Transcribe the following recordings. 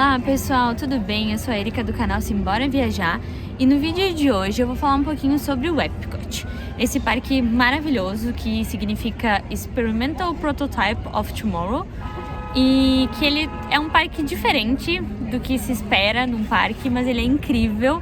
Olá pessoal, tudo bem? Eu sou a Erika do canal Simbora Viajar e no vídeo de hoje eu vou falar um pouquinho sobre o Epcot, esse parque maravilhoso que significa Experimental Prototype of Tomorrow e que ele é um parque diferente do que se espera num parque, mas ele é incrível.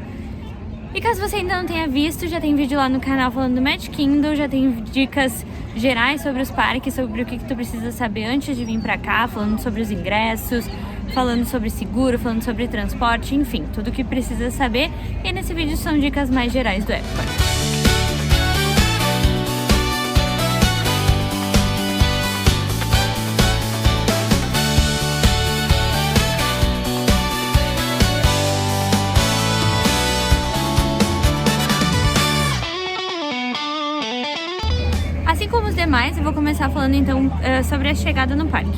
E caso você ainda não tenha visto, já tem vídeo lá no canal falando do Magic Kingdom, já tem dicas gerais sobre os parques, sobre o que tu precisa saber antes de vir pra cá, falando sobre os ingressos, falando sobre seguro, falando sobre transporte, enfim, tudo o que precisa saber. E nesse vídeo são dicas mais gerais do Epcot. Assim como os demais, eu vou começar falando então sobre a chegada no parque.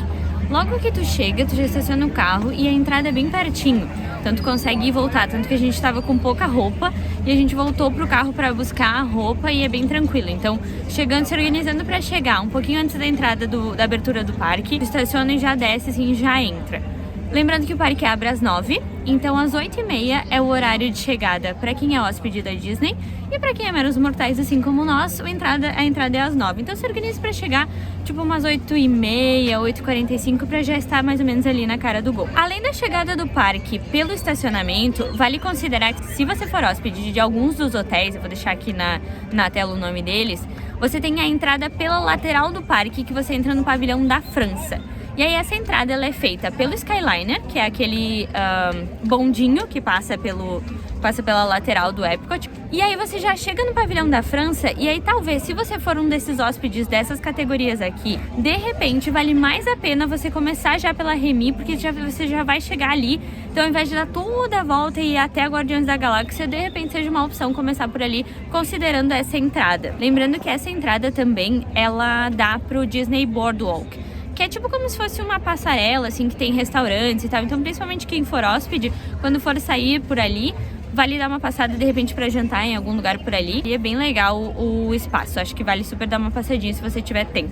Logo que tu chega, tu já estaciona o carro e a entrada é bem pertinho, então tu consegue ir e voltar, tanto que a gente estava com pouca roupa e a gente voltou pro carro para buscar a roupa e é bem tranquilo. Então, chegando, se organizando para chegar um pouquinho antes da entrada da abertura do parque, tu estaciona e já desce assim, já entra. Lembrando que o parque abre às 9, então às 8h30 é o horário de chegada para quem é hóspede da Disney e para quem é meros mortais assim como nós, a entrada é às 9. Então se organize para chegar tipo umas 8h30, 8h45 para já estar mais ou menos ali na cara do gol. Além da chegada do parque pelo estacionamento, vale considerar que se você for hóspede de alguns dos hotéis, eu vou deixar aqui na tela o nome deles, você tem a entrada pela lateral do parque que você entra no pavilhão da França. E aí essa entrada ela é feita pelo Skyliner, que é aquele bondinho que passa pela lateral do Epcot. E aí você já chega no pavilhão da França e aí talvez, se você for um desses hóspedes dessas categorias aqui, de repente vale mais a pena você começar já pela Remy, porque você já vai chegar ali. Então ao invés de dar toda a volta e ir até a Guardiões da Galáxia, de repente seja uma opção começar por ali, considerando essa entrada. Lembrando que essa entrada também, ela dá pro Disney Boardwalk, que é tipo como se fosse uma passarela, assim, que tem restaurantes e tal. Então, principalmente quem for hóspede, quando for sair por ali, vale dar uma passada, de repente, pra jantar em algum lugar por ali. E é bem legal o espaço. Acho que vale super dar uma passadinha se você tiver tempo.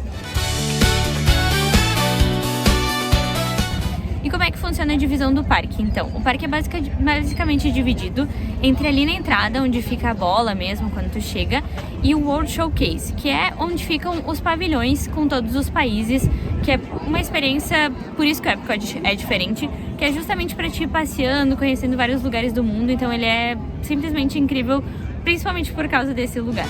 E como é que funciona a divisão do parque? Então, o parque é basicamente dividido entre ali na entrada, onde fica a bola mesmo, quando tu chega, e o World Showcase, que é onde ficam os pavilhões com todos os países, que é uma experiência, por isso que o Epcot é diferente, que é justamente para ti ir passeando, conhecendo vários lugares do mundo. Então ele é simplesmente incrível, principalmente por causa desse lugar.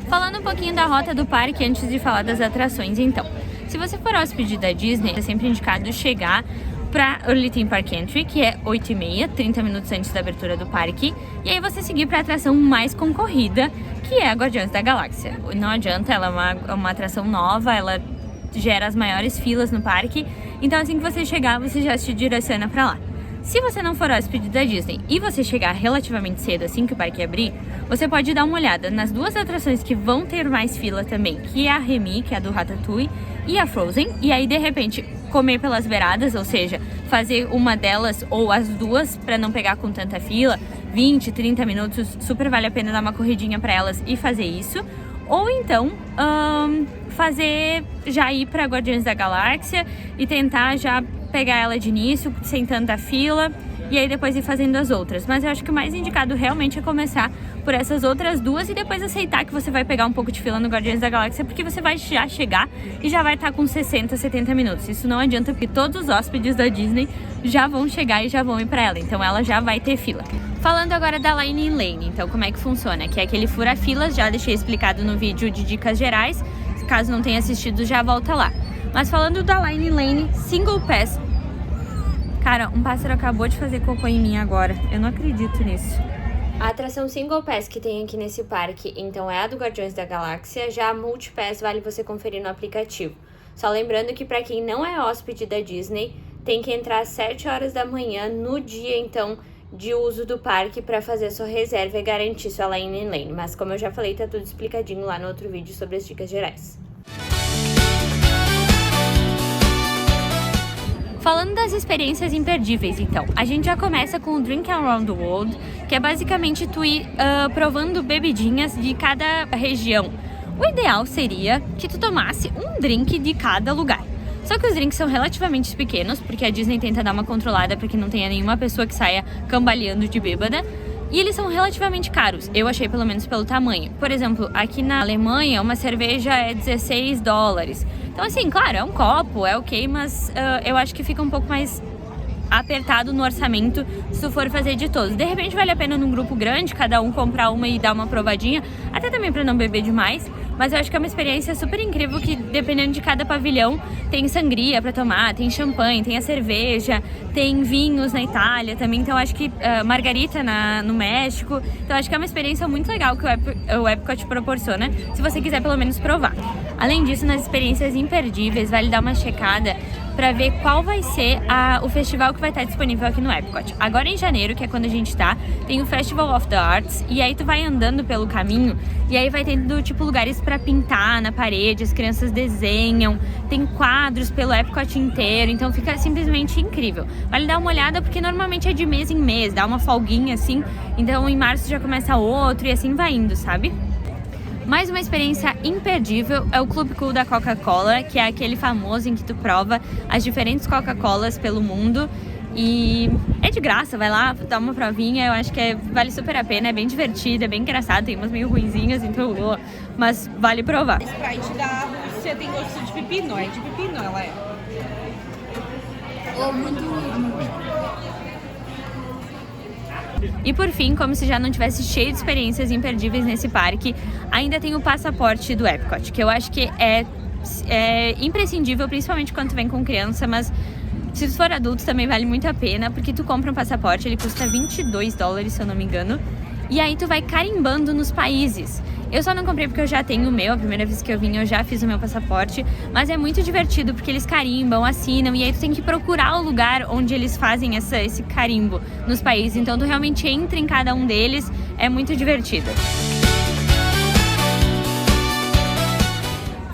Falando um pouquinho da rota do parque antes de falar das atrações, então. Se você for hóspede da Disney, é sempre indicado chegar para Early Theme Park Entry, que é 8h30, 30 minutos antes da abertura do parque. E aí você seguir para a atração mais concorrida, que é a Guardiões da Galáxia. Não adianta, ela é uma atração nova, ela gera as maiores filas no parque. Então assim que você chegar, você já se direciona para lá. Se você não for hóspede da Disney e você chegar relativamente cedo, assim que o parque abrir, você pode dar uma olhada nas duas atrações que vão ter mais fila também, que é a Remy, que é a do Ratatouille, e a Frozen. E aí, de repente, comer pelas beiradas, ou seja, fazer uma delas ou as duas para não pegar com tanta fila, 20, 30 minutos, super vale a pena dar uma corridinha para elas e fazer isso. Ou então, já ir para Guardiões da Galáxia e tentar já pegar ela de início, sem tanta fila, e aí depois ir fazendo as outras. Mas eu acho que o mais indicado realmente é começar por essas outras duas e depois aceitar que você vai pegar um pouco de fila no Guardiões da Galáxia, porque você vai já chegar e já vai estar com 60, 70 minutos. Isso não adianta, porque todos os hóspedes da Disney já vão chegar e já vão ir para ela, então ela já vai ter fila. Falando agora da Lightning Lane, então como é que funciona? Que é aquele fura-filas, já deixei explicado no vídeo de dicas gerais, caso não tenha assistido já volta lá. Mas falando da Lightning Lane Single Pass, cara, um pássaro acabou de fazer cocô em mim agora, eu não acredito nisso. A atração Single Pass que tem aqui nesse parque, então é a do Guardiões da Galáxia, já a Multipass vale você conferir no aplicativo. Só lembrando que para quem não é hóspede da Disney, tem que entrar às 7 horas da manhã no dia, então, de uso do parque para fazer a sua reserva e garantir sua Lightning Lane. Mas como eu já falei, tá tudo explicadinho lá no outro vídeo sobre as dicas gerais. Falando das experiências imperdíveis, então, a gente já começa com o Drink Around the World, que é basicamente tu ir provando bebidinhas de cada região. O ideal seria que tu tomasse um drink de cada lugar. Só que os drinks são relativamente pequenos, porque a Disney tenta dar uma controlada para que não tenha nenhuma pessoa que saia cambaleando de bêbada. E eles são relativamente caros, eu achei, pelo menos pelo tamanho. Por exemplo, aqui na Alemanha, uma cerveja é $16. Então assim, claro, é um copo, é ok, mas eu acho que fica um pouco mais apertado no orçamento se tu for fazer de todos. De repente vale a pena num grupo grande, cada um comprar uma e dar uma provadinha, até também pra não beber demais, mas eu acho que é uma experiência super incrível que, dependendo de cada pavilhão, tem sangria pra tomar, tem champanhe, tem a cerveja, tem vinhos na Itália também, então eu acho que margarita no México, então eu acho que é uma experiência muito legal que o Epcot proporciona, se você quiser pelo menos provar. Além disso, nas experiências imperdíveis, vale dar uma checada para ver qual vai ser o festival que vai estar disponível aqui no Epcot. Agora em janeiro, que é quando a gente tá, tem o Festival of the Arts, e aí tu vai andando pelo caminho, e aí vai tendo tipo lugares para pintar na parede, as crianças desenham, tem quadros pelo Epcot inteiro, então fica simplesmente incrível. Vale dar uma olhada porque normalmente é de mês em mês, dá uma folguinha assim, então em março já começa outro e assim vai indo, sabe? Mais uma experiência imperdível é o Club Cool da Coca-Cola, que é aquele famoso em que tu prova as diferentes Coca-Colas pelo mundo. E é de graça, vai lá, dá uma provinha, eu acho que vale super a pena, é bem divertido, é bem engraçado, tem umas meio ruinzinhas, então, mas vale provar. A Sprite da Rússia tem gosto de pepino, é de pepino ela é. E por fim, como se já não tivesse cheio de experiências imperdíveis nesse parque, ainda tem o passaporte do Epcot, que eu acho que é imprescindível, principalmente quando tu vem com criança, mas se tu for adulto também vale muito a pena, porque tu compra um passaporte, ele custa $22, se eu não me engano, e aí tu vai carimbando nos países. Eu só não comprei porque eu já tenho o meu, a primeira vez que eu vim eu já fiz o meu passaporte, mas é muito divertido porque eles carimbam, assinam, e aí tu tem que procurar o lugar onde eles fazem esse carimbo nos países, então tu realmente entra em cada um deles, é muito divertido.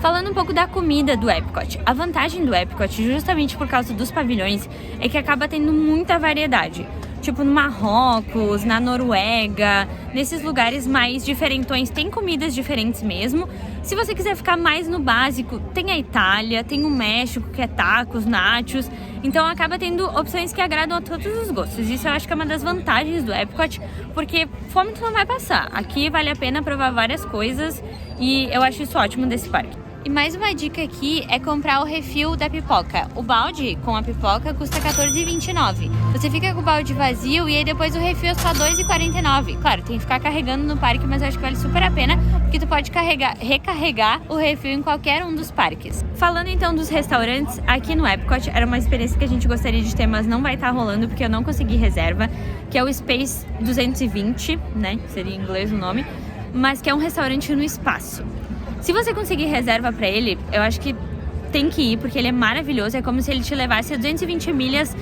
Falando um pouco da comida do Epcot, a vantagem do Epcot, justamente por causa dos pavilhões, é que acaba tendo muita variedade. Tipo no Marrocos, na Noruega, nesses lugares mais diferentões, tem comidas diferentes mesmo. Se você quiser ficar mais no básico, tem a Itália, tem o México, que é tacos, nachos. Então acaba tendo opções que agradam a todos os gostos. Isso eu acho que é uma das vantagens do Epcot, porque fome tu não vai passar. Aqui vale a pena provar várias coisas e eu acho isso ótimo desse parque. E mais uma dica aqui é comprar o refil da pipoca. O balde com a pipoca custa R$14,29. Você fica com o balde vazio e aí depois o refil é só R$2,49. Claro, tem que ficar carregando no parque, mas eu acho que vale super a pena, porque tu pode recarregar o refil em qualquer um dos parques. Falando então dos restaurantes, aqui no Epcot era uma experiência que a gente gostaria de ter, mas não vai estar rolando porque eu não consegui reserva, que é o Space 220, né? Seria em inglês o nome, mas que é um restaurante no espaço. Se você conseguir reserva pra ele, eu acho que tem que ir, porque ele é maravilhoso. É como se ele te levasse a 220 milhas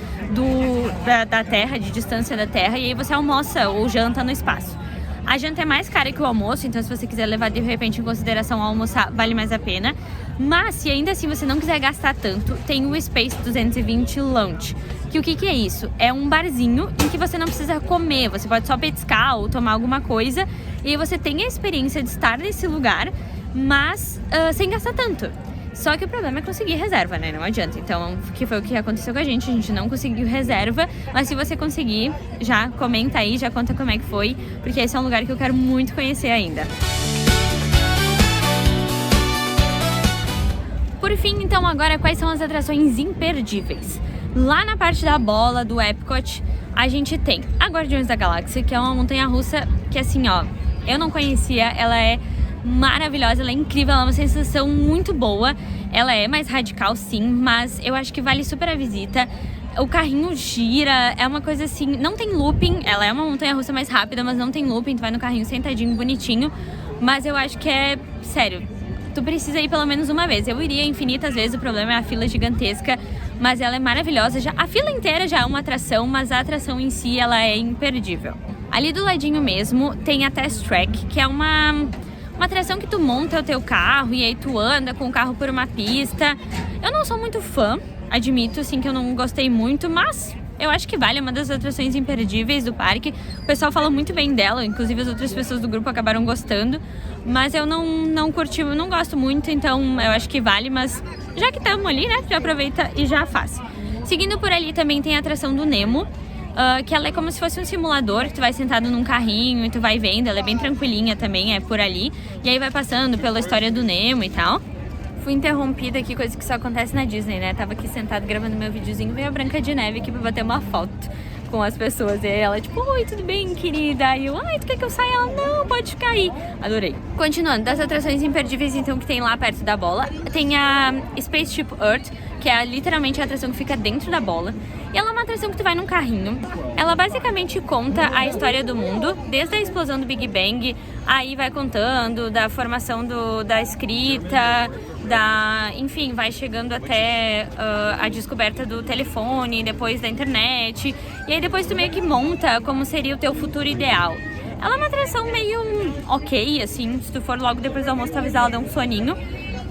da Terra, de distância da Terra, e aí você almoça ou janta no espaço. A janta é mais cara que o almoço, então se você quiser levar de repente em consideração ao almoçar, vale mais a pena. Mas se ainda assim você não quiser gastar tanto, tem o Space 220 Lounge. Que o que é isso? É um barzinho em que você não precisa comer, você pode só petiscar ou tomar alguma coisa, e aí você tem a experiência de estar nesse lugar, mas sem gastar tanto. Só que o problema é conseguir reserva, né? Não adianta. Então, que foi o que aconteceu com a gente não conseguiu reserva, mas se você conseguir, já comenta aí, já conta como é que foi, porque esse é um lugar que eu quero muito conhecer ainda. Por fim, então, agora quais são as atrações imperdíveis? Lá na parte da bola do Epcot, a gente tem a Guardiões da Galáxia, que é uma montanha-russa que, assim, ó, eu não conhecia, ela é maravilhosa, ela é incrível, ela é uma sensação muito boa. Ela é mais radical, sim, mas eu acho que vale super a visita. O carrinho gira, é uma coisa assim, não tem looping, ela é uma montanha-russa mais rápida, mas não tem looping, tu vai no carrinho sentadinho, bonitinho. Mas eu acho que é, sério, tu precisa ir pelo menos uma vez. Eu iria infinitas vezes, o problema é a fila gigantesca, mas ela é maravilhosa. A fila inteira já é uma atração, mas a atração em si, ela é imperdível. Ali do ladinho mesmo tem a Test Track, que é uma atração que tu monta o teu carro e aí tu anda com o carro por uma pista. Eu não sou muito fã, admito, assim, que eu não gostei muito, mas Eu acho que vale, é uma das atrações imperdíveis do parque. O pessoal fala muito bem dela, inclusive as outras pessoas do grupo acabaram gostando. Mas eu não curti, eu não gosto muito, então eu acho que vale, mas já que estamos ali, né, já aproveita e já faz. Seguindo por ali também tem a atração do Nemo, que ela é como se fosse um simulador, que tu vai sentado num carrinho e tu vai vendo, ela é bem tranquilinha também, é por ali. E aí vai passando pela história do Nemo e tal. Fui interrompida aqui, coisa que só acontece na Disney, né? Tava aqui sentada gravando meu videozinho, veio a Branca de Neve aqui pra bater uma foto com as pessoas. E aí ela tipo, oi, tudo bem, querida? E eu, ai, tu quer que eu saia? Ela, não, pode ficar aí. Adorei. Continuando, das atrações imperdíveis então que tem lá perto da bola, tem a Spaceship Earth, que é literalmente a atração que fica dentro da bola. E ela é uma atração que tu vai num carrinho. Ela basicamente conta a história do mundo, desde a explosão do Big Bang, aí vai contando da formação da escrita, enfim, vai chegando até a descoberta do telefone, depois da internet. E aí depois tu meio que monta como seria o teu futuro ideal. Ela é uma atração meio ok, assim, se tu for logo depois do almoço, talvez ela dê um soninho.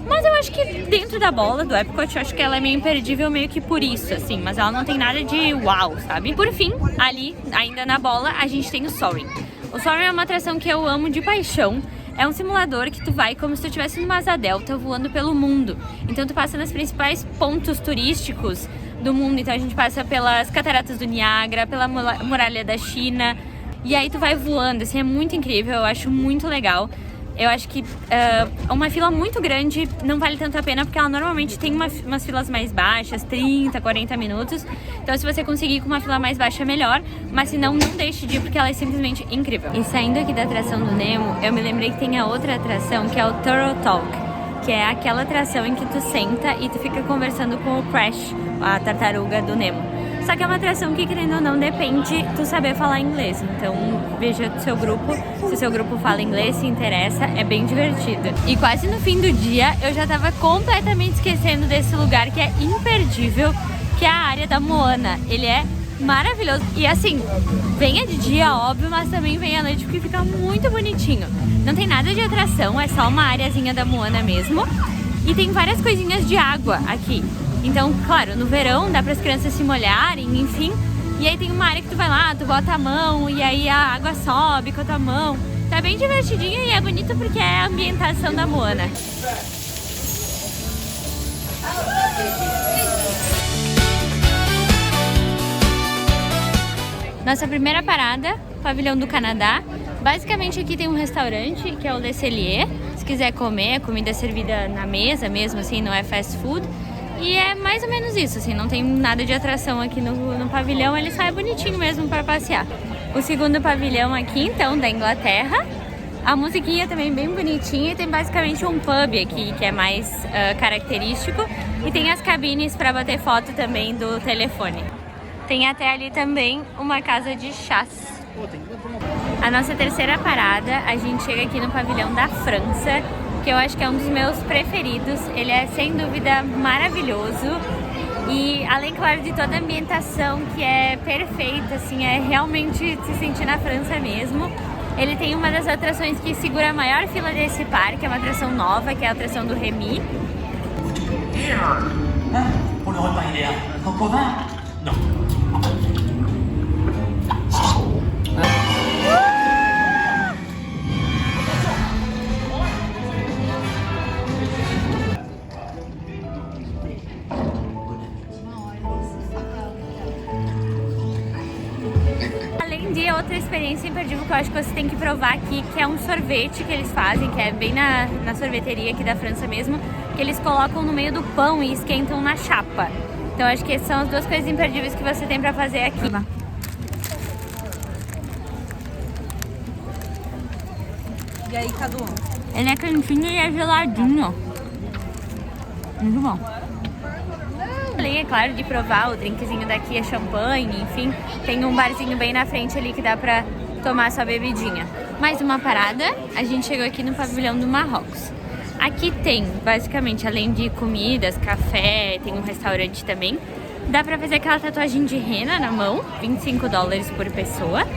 Mas eu acho que dentro da bola do Epcot, eu acho que ela é meio imperdível meio que por isso, assim. Mas ela não tem nada de uau, sabe? Por fim, ali, ainda na bola, a gente tem o Soarin'. O Soarin' é uma atração que eu amo de paixão. É um simulador que tu vai como se tu estivesse numa asa delta voando pelo mundo. Então tu passa nos principais pontos turísticos do mundo. Então a gente passa pelas cataratas do Niágara, pela muralha da China. E aí tu vai voando, assim, é muito incrível, eu acho muito legal. Eu acho que uma fila muito grande não vale tanto a pena, porque ela normalmente tem umas filas mais baixas, 30, 40 minutos. Então se você conseguir com uma fila mais baixa é melhor, mas se não, não deixe de ir, porque ela é simplesmente incrível. E saindo aqui da atração do Nemo, eu me lembrei que tem a outra atração, que é o Turtle Talk, que é aquela atração em que tu senta e tu fica conversando com o Crash, a tartaruga do Nemo. Só que é uma atração que, querendo ou não, depende tu saber falar inglês. Então, veja o seu grupo. Se o seu grupo fala inglês, se interessa, é bem divertido. E quase no fim do dia, eu já tava completamente esquecendo desse lugar que é imperdível, que é a área da Moana. Ele é maravilhoso. E assim, venha de dia, óbvio, mas também venha à noite, porque fica muito bonitinho. Não tem nada de atração, é só uma areazinha da Moana mesmo. E tem várias coisinhas de água aqui. Então, claro, no verão dá para as crianças se molharem, enfim. E aí tem uma área que tu vai lá, tu bota a mão e aí a água sobe com a tua mão. Tá bem divertidinho e é bonito porque é a ambientação da Moana. Nossa primeira parada, Pavilhão do Canadá. Basicamente aqui tem um restaurante que é o Le Cellier. Se quiser comer, a comida é servida na mesa mesmo, assim, não é fast food. E é mais ou menos isso, assim, não tem nada de atração aqui no pavilhão, ele só é bonitinho mesmo para passear. O segundo pavilhão aqui, então, da Inglaterra, a musiquinha também bem bonitinha e tem basicamente um pub aqui que é mais característico e tem as cabines para bater foto também do telefone. Tem até ali também uma casa de chás. A nossa terceira parada, a gente chega aqui no pavilhão da França, que eu acho que é um dos meus preferidos. Ele é sem dúvida maravilhoso e além, claro, de toda a ambientação que é perfeita, assim, é realmente se sentir na França mesmo. Ele tem uma das atrações que segura a maior fila desse parque, é uma atração nova, que é a atração do Remy. Outra experiência imperdível que eu acho que você tem que provar aqui, que é um sorvete que eles fazem, que é bem na sorveteria aqui da França mesmo, que eles colocam no meio do pão e esquentam na chapa. Então acho que essas são as duas coisas imperdíveis que você tem pra fazer aqui. E aí, Cadu? Ele é quentinho e é geladinho. Muito bom. Além, é claro, de provar o drinkzinho daqui, é champanhe, enfim. Tem um barzinho bem na frente ali que dá pra tomar sua bebidinha. Mais uma parada, a gente chegou aqui no pavilhão do Marrocos. Aqui tem, basicamente, além de comidas, café, tem um restaurante também. Dá pra fazer aquela tatuagem de rena na mão, $25 por pessoa.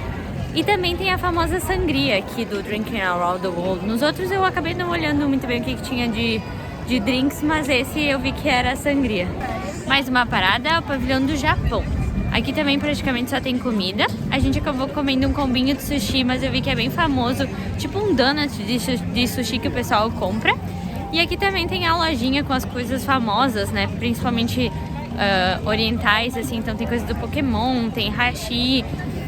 E também tem a famosa sangria aqui do Drinking Around the World. Nos outros eu acabei não olhando muito bem o que tinha de drinks, mas esse eu vi que era sangria. Mais uma parada, o pavilhão do Japão. Aqui também praticamente só tem comida. A gente acabou comendo um combinho de sushi, mas eu vi que é bem famoso, tipo um donut de sushi que o pessoal compra. E aqui também tem a lojinha com as coisas famosas, né? Principalmente orientais, assim. Então tem coisa do Pokémon, tem hashi,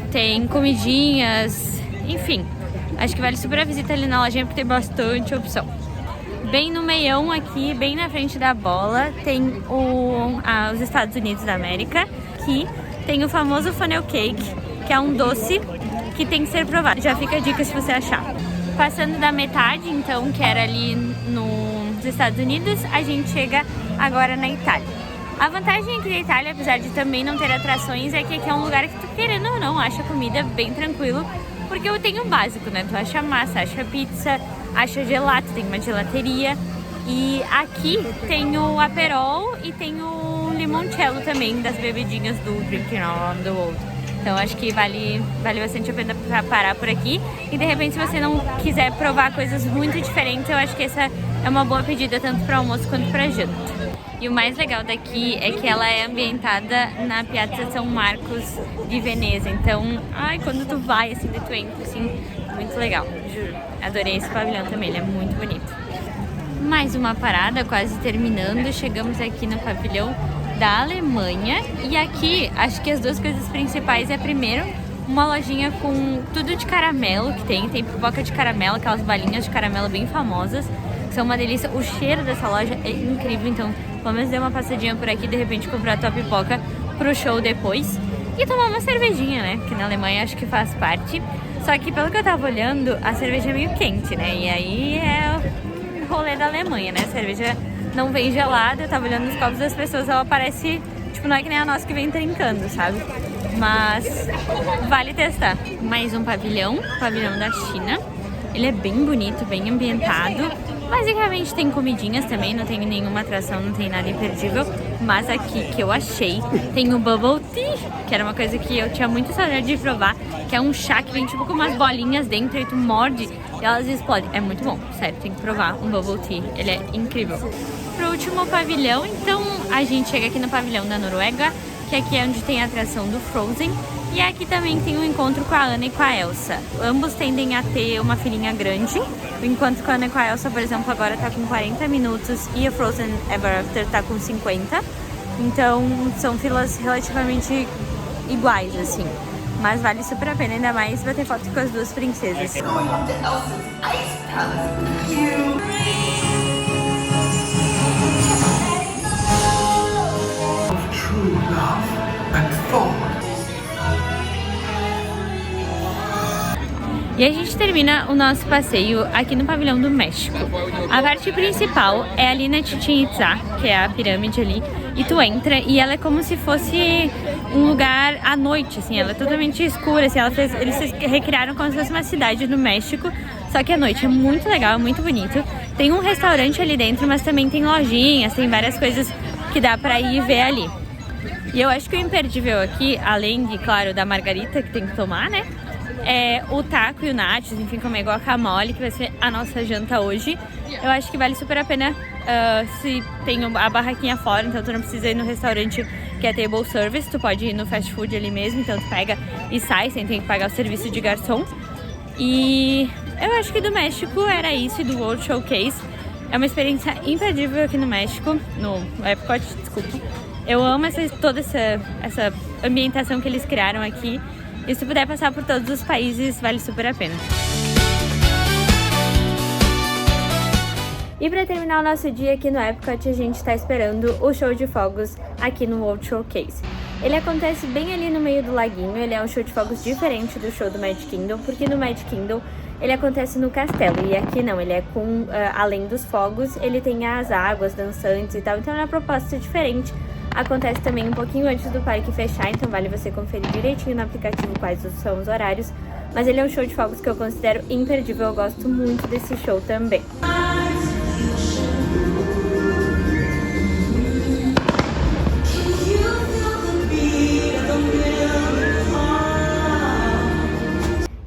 tem comidinhas, enfim. Acho que vale super a visita ali na lojinha porque tem bastante opção. Bem no meião aqui, bem na frente da bola, tem os Estados Unidos da América. Aqui tem o famoso funnel cake, que é um doce que tem que ser provado. Já fica a dica se você achar. Passando da metade, então, que era ali nos Estados Unidos, a gente chega agora na Itália. A vantagem aqui da Itália, apesar de também não ter atrações, é que aqui é um lugar que tu, querendo ou não, acha comida bem tranquilo, porque eu tenho o básico, né? Tu acha massa, acha pizza, acha gelato, tem uma gelateria. E aqui tem o Aperol e tem o limoncello também, das bebidinhas do Drink on the World. Então acho que vale bastante a pena parar por aqui. E de repente, se você não quiser provar coisas muito diferentes, eu acho que essa é uma boa pedida tanto para almoço quanto para janta. E o mais legal daqui é que ela é ambientada na Piazza São Marcos de Veneza. Então, quando tu vai, assim, tu entra, assim, muito legal, juro. Adorei esse pavilhão também, ele é muito bonito. Mais uma parada, quase terminando. Chegamos aqui no pavilhão da Alemanha. E aqui, acho que as duas coisas principais é, primeiro, uma lojinha com tudo de caramelo que tem pipoca de caramelo, aquelas balinhas de caramelo bem famosas, que são uma delícia. O cheiro dessa loja é incrível, então pelo menos dê uma passadinha por aqui, de repente comprar a tua pipoca pro show depois. E tomar uma cervejinha, né? Que na Alemanha acho que faz parte. Só que pelo que eu tava olhando, a cerveja é meio quente, né? E aí é o rolê da Alemanha, né? A cerveja não vem gelada. Eu tava olhando os copos das pessoas, ela parece... Tipo, não é que nem a nossa que vem trincando, sabe? Mas vale testar. Mais um pavilhão da China. Ele é bem bonito, bem ambientado. Basicamente tem comidinhas também, não tem nenhuma atração, não tem nada imperdível. Mas aqui que eu achei, tem o Bubble Tea, que era uma coisa que eu tinha muita saudade de provar, que é um chá que vem tipo com umas bolinhas dentro e tu morde e elas explodem. É muito bom, sério, tem que provar um Bubble Tea, ele é incrível. Pro último pavilhão, então a gente chega aqui no pavilhão da Noruega, que aqui é onde tem a atração do Frozen. E aqui também tem um encontro com a Anna e com a Elsa. Ambos tendem a ter uma filinha grande, enquanto que a Anna e com a Elsa, por exemplo, agora tá com 40 minutos e a Frozen Ever After tá com 50. Então são filas relativamente iguais, assim. Mas vale super a pena, ainda mais bater foto com as duas princesas. E a gente termina o nosso passeio aqui no pavilhão do México. A parte principal é ali na Chichén Itzá, que é a pirâmide ali, e tu entra e ela é como se fosse um lugar à noite, assim, ela é totalmente escura, assim, eles recriaram como se fosse uma cidade no México, só que à noite é muito legal, é muito bonito. Tem um restaurante ali dentro, mas também tem lojinhas, tem várias coisas que dá pra ir ver ali. E eu acho que o imperdível aqui, além de, claro, da margarita que tem que tomar, né? É o taco e o nachos, enfim, comer guacamole, que vai ser a nossa janta hoje. Eu acho que vale super a pena se tem a barraquinha fora, então tu não precisa ir no restaurante que é table service, tu pode ir no fast food ali mesmo, então tu pega e sai sem ter que pagar o serviço de garçom. E eu acho que do México era isso, e do World Showcase. É uma experiência imperdível aqui no México, no Epcot, desculpa. Eu amo toda essa ambientação que eles criaram aqui. E se puder passar por todos os países, vale super a pena. E para terminar o nosso dia aqui no Epcot, a gente está esperando o show de fogos aqui no World Showcase. Ele acontece bem ali no meio do laguinho, ele é um show de fogos diferente do show do Magic Kingdom, porque no Magic Kingdom ele acontece no castelo, e aqui não, ele é com, além dos fogos, ele tem as águas dançantes e tal, então é uma proposta diferente. Acontece também um pouquinho antes do parque fechar, então vale você conferir direitinho no aplicativo quais são os horários. Mas ele é um show de fogos que eu considero imperdível, eu gosto muito desse show também.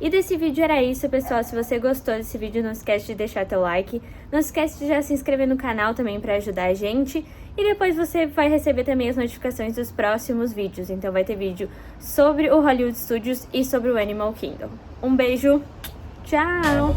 E desse vídeo era isso, pessoal. Se você gostou desse vídeo, não esquece de deixar teu like. Não esquece de já se inscrever no canal também para ajudar a gente. E depois você vai receber também as notificações dos próximos vídeos. Então vai ter vídeo sobre o Hollywood Studios e sobre o Animal Kingdom. Um beijo, tchau!